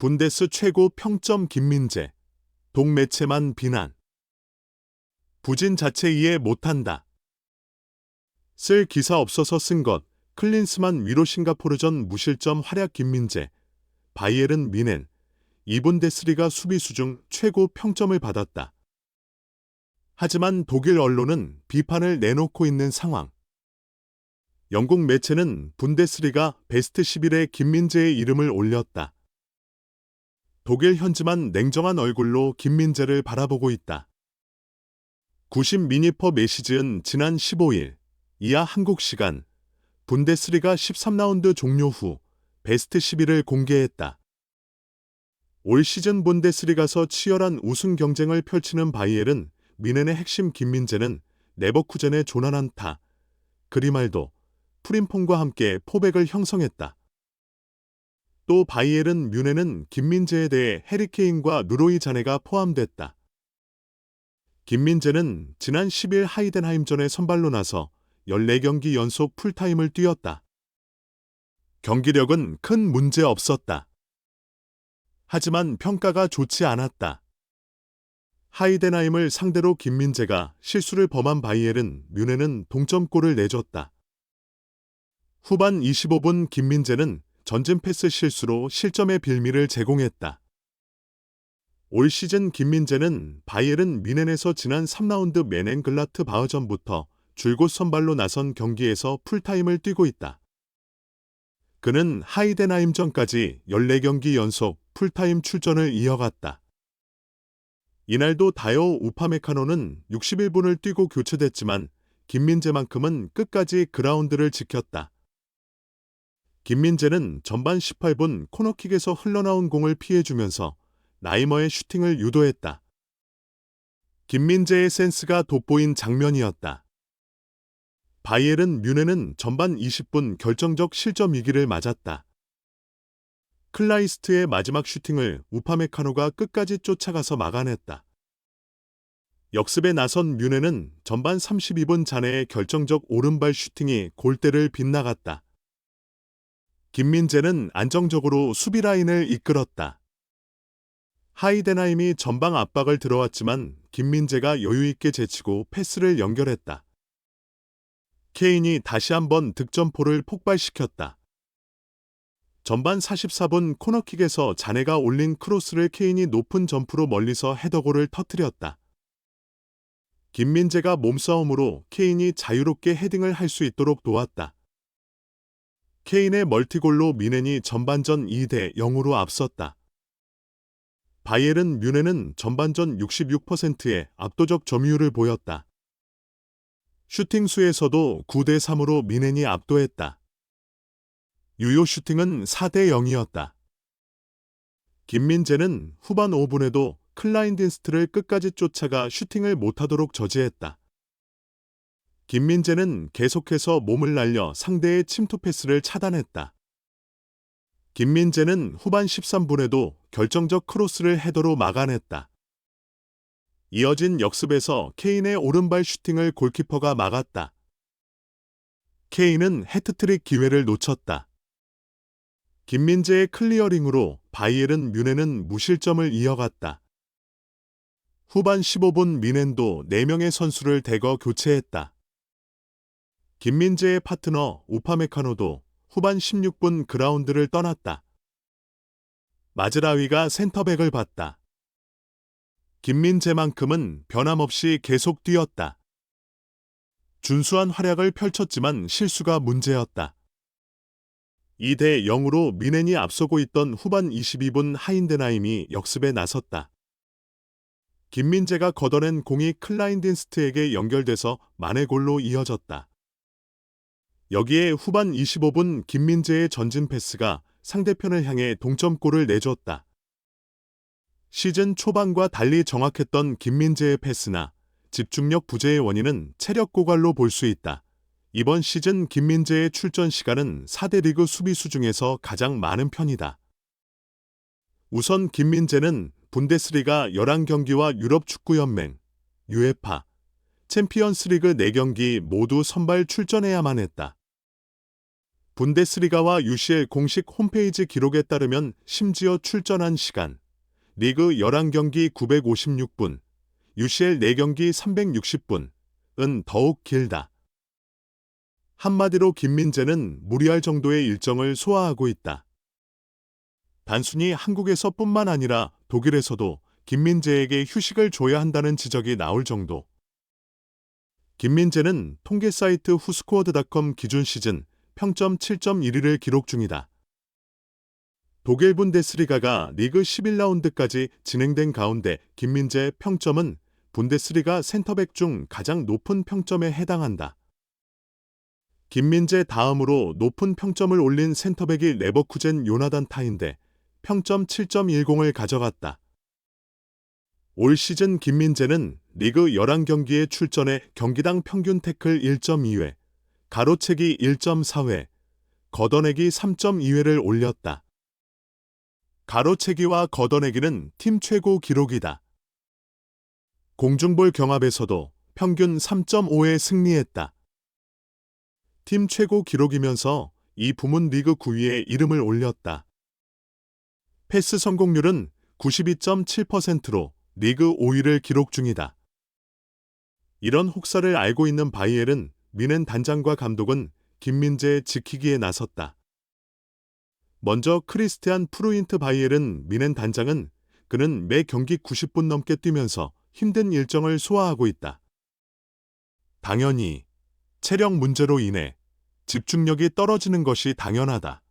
분데스 최고 평점 김민재. 동매체만 비난. 부진 자체 이해 못한다. 쓸 기사 없어서 쓴 것. 클린스만 위로 싱가포르전 무실점 활약 김민재. 바이에른 뮌헨. 2분데스리가 수비수 중 최고 평점을 받았다. 하지만 독일 언론은 비판을 내놓고 있는 상황. 영국 매체는 분데스리가 베스트 11에 김민재의 이름을 올렸다. 독일 현지만 냉정한 얼굴로 김민재를 바라보고 있다. 90 미니퍼 메시즈는 지난 15일 이하 한국 시간 분데스리가 13라운드 종료 후 베스트 11을 공개했다. 올 시즌 분데스리가서 치열한 우승 경쟁을 펼치는 바이에른 뮌헨의 핵심 김민재는 레버쿠젠의 조나란타, 그리말도, 프림퐁과 함께 포백을 형성했다. 또 바이에른 뮌헨은 김민재에 대해 해리케인과 누로이 자네가 포함됐다. 김민재는 지난 10일 하이덴하임전에 선발로 나서 14경기 연속 풀타임을 뛰었다. 경기력은 큰 문제 없었다. 하지만 평가가 좋지 않았다. 하이덴하임을 상대로 김민재가 실수를 범한 바이에른 뮌헨은 동점골을 내줬다. 후반 25분 김민재는 전진 패스 실수로 실점의 빌미를 제공했다. 올 시즌 김민재는 바이에른 뮌헨에서 지난 3라운드 메넨글라트 바흐전부터 줄곧 선발로 나선 경기에서 풀타임을 뛰고 있다. 그는 하이덴하임전까지 14경기 연속 풀타임 출전을 이어갔다. 이날도 다요 우파메카노는 61분을 뛰고 교체됐지만 김민재만큼은 끝까지 그라운드를 지켰다. 김민재는 전반 18분 코너킥에서 흘러나온 공을 피해주면서 나이머의 슈팅을 유도했다. 김민재의 센스가 돋보인 장면이었다. 바이에른 뮌헨은 전반 20분 결정적 실점 위기를 맞았다. 클라이스트의 마지막 슈팅을 우파메카노가 끝까지 쫓아가서 막아냈다. 역습에 나선 뮌헨은 전반 32분 자네의 결정적 오른발 슈팅이 골대를 빗나갔다. 김민재는 안정적으로 수비 라인을 이끌었다. 하이덴하임이 전방 압박을 들어왔지만 김민재가 여유있게 제치고 패스를 연결했다. 케인이 다시 한번 득점포를 폭발시켰다. 전반 44분 코너킥에서 자네가 올린 크로스를 케인이 높은 점프로 멀리서 헤더골을 터뜨렸다. 김민재가 몸싸움으로 케인이 자유롭게 헤딩을 할 수 있도록 도왔다. 케인의 멀티골로 뮌헨이 전반전 2대 0으로 앞섰다. 바이에른 뮌헨은 전반전 66%의 압도적 점유율을 보였다. 슈팅 수에서도 9대 3으로 뮌헨이 압도했다. 유효 슈팅은 4대 0이었다. 김민재는 후반 5분에도 클라인딘스트를 끝까지 쫓아가 슈팅을 못하도록 저지했다. 김민재는 계속해서 몸을 날려 상대의 침투 패스를 차단했다. 김민재는 후반 13분에도 결정적 크로스를 헤더로 막아냈다. 이어진 역습에서 케인의 오른발 슈팅을 골키퍼가 막았다. 케인은 해트트릭 기회를 놓쳤다. 김민재의 클리어링으로 바이에른 뮌헨은 무실점을 이어갔다. 후반 15분 뮌헨도 4명의 선수를 대거 교체했다. 김민재의 파트너 우파메카노도 후반 16분 그라운드를 떠났다. 마즈라위가 센터백을 봤다. 김민재만큼은 변함없이 계속 뛰었다. 준수한 활약을 펼쳤지만 실수가 문제였다. 2대 0으로 뮌헨이 앞서고 있던 후반 22분 하인덴하임이 역습에 나섰다. 김민재가 걷어낸 공이 클라인딘스트에게 연결돼서 만회골로 이어졌다. 여기에 후반 25분 김민재의 전진 패스가 상대편을 향해 동점골을 내줬다. 시즌 초반과 달리 정확했던 김민재의 패스나 집중력 부재의 원인은 체력 고갈로 볼 수 있다. 이번 시즌 김민재의 출전 시간은 4대 리그 수비수 중에서 가장 많은 편이다. 우선 김민재는 분데스리가 11경기와 유럽축구연맹, UEFA, 챔피언스리그 4경기 모두 선발 출전해야만 했다. 분데스리가와 UCL 공식 홈페이지 기록에 따르면 심지어 출전한 시간, 리그 11경기 956분, UCL 4경기 360분은 더욱 길다. 한마디로 김민재는 무리할 정도의 일정을 소화하고 있다. 단순히 한국에서뿐만 아니라 독일에서도 김민재에게 휴식을 줘야 한다는 지적이 나올 정도. 김민재는 통계 사이트 후스코어드닷컴 기준 시즌 평점 7.1위를 기록 중이다. 독일 분데스리가가 리그 11라운드까지 진행된 가운데 김민재 평점은 분데스리가 센터백 중 가장 높은 평점에 해당한다. 김민재 다음으로 높은 평점을 올린 센터백이 레버쿠젠 요나단 타인데 평점 7.10을 가져갔다. 올 시즌 김민재는 리그 11경기에 출전해 경기당 평균 태클 1.2회, 가로채기 1.4회, 걷어내기 3.2회를 올렸다. 가로채기와 걷어내기는 팀 최고 기록이다. 공중볼 경합에서도 평균 3.5에 승리했다. 팀 최고 기록이면서 이 부문 리그 9위에 이름을 올렸다. 패스 성공률은 92.7%로 리그 5위를 기록 중이다. 이런 혹사를 알고 있는 바이엘은 미넨 단장과 감독은 김민재 지키기에 나섰다. 먼저 크리스티안 프루인트 바이엘은 미넨 단장은 그는 매 경기 90분 넘게 뛰면서 힘든 일정을 소화하고 있다. 당연히 체력 문제로 인해 집중력이 떨어지는 것이 당연하다.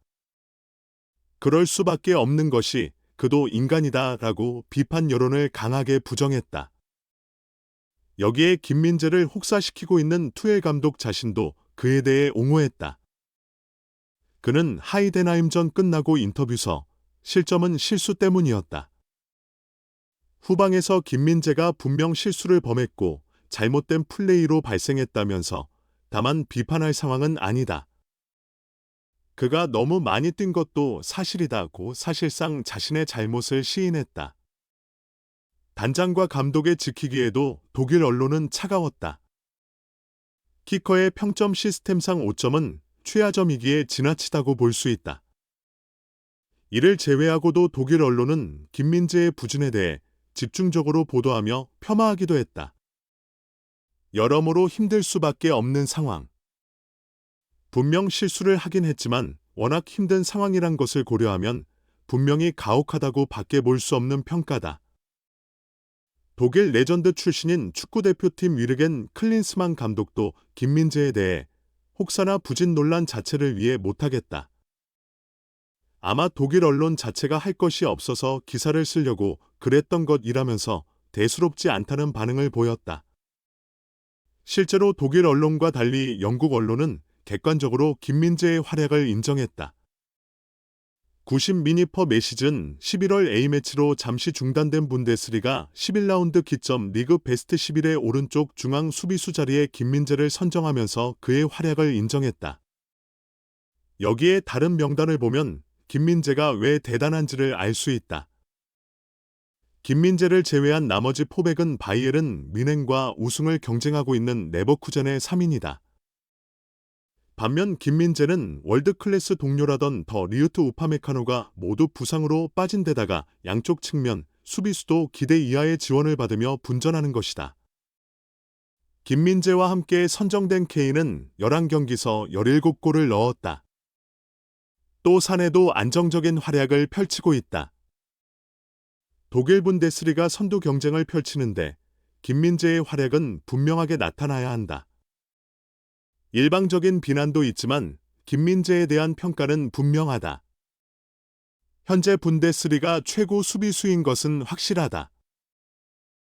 그럴 수밖에 없는 것이 그도 인간이다라고 비판 여론을 강하게 부정했다. 여기에 김민재를 혹사시키고 있는 투엘 감독 자신도 그에 대해 옹호했다. 그는 하이덴하임전 끝나고 인터뷰서 실점은 실수 때문이었다. 후방에서 김민재가 분명 실수를 범했고 잘못된 플레이로 발생했다면서 다만 비판할 상황은 아니다. 그가 너무 많이 뛴 것도 사실이다고 사실상 자신의 잘못을 시인했다. 단장과 감독의 지키기에도 독일 언론은 차가웠다. 키커의 평점 시스템상 5점은 최하점이기에 지나치다고 볼 수 있다. 이를 제외하고도 독일 언론은 김민재의 부진에 대해 집중적으로 보도하며 폄하하기도 했다. 여러모로 힘들 수밖에 없는 상황. 분명 실수를 하긴 했지만 워낙 힘든 상황이란 것을 고려하면 분명히 가혹하다고 밖에 볼 수 없는 평가다. 독일 레전드 출신인 축구대표팀 위르겐 클린스만 감독도 김민재에 대해 혹사나 부진 논란 자체를 위해 못하겠다. 아마 독일 언론 자체가 할 것이 없어서 기사를 쓰려고 그랬던 것이라면서 대수롭지 않다는 반응을 보였다. 실제로 독일 언론과 달리 영국 언론은 객관적으로 김민재의 활약을 인정했다. 90미니 퍼 매시즌 11월 A매치로 잠시 중단된 분데스리가 11라운드 기점 리그 베스트 11의 오른쪽 중앙 수비수 자리에 김민재를 선정하면서 그의 활약을 인정했다. 여기에 다른 명단을 보면 김민재가 왜 대단한지를 알 수 있다. 김민재를 제외한 나머지 포백은 바이엘은 미넨과 우승을 경쟁하고 있는 레버쿠젠의 3인이다. 반면 김민재는 월드클래스 동료라던 더 리우트 우파메카노가 모두 부상으로 빠진 데다가 양쪽 측면, 수비수도 기대 이하의 지원을 받으며 분전하는 것이다. 김민재와 함께 선정된 케인은 11경기서 17골을 넣었다. 또 사내도 안정적인 활약을 펼치고 있다. 독일 분데스리가 선두 경쟁을 펼치는데 김민재의 활약은 분명하게 나타나야 한다. 일방적인 비난도 있지만 김민재에 대한 평가는 분명하다. 현재 분데스리가 최고 수비수인 것은 확실하다.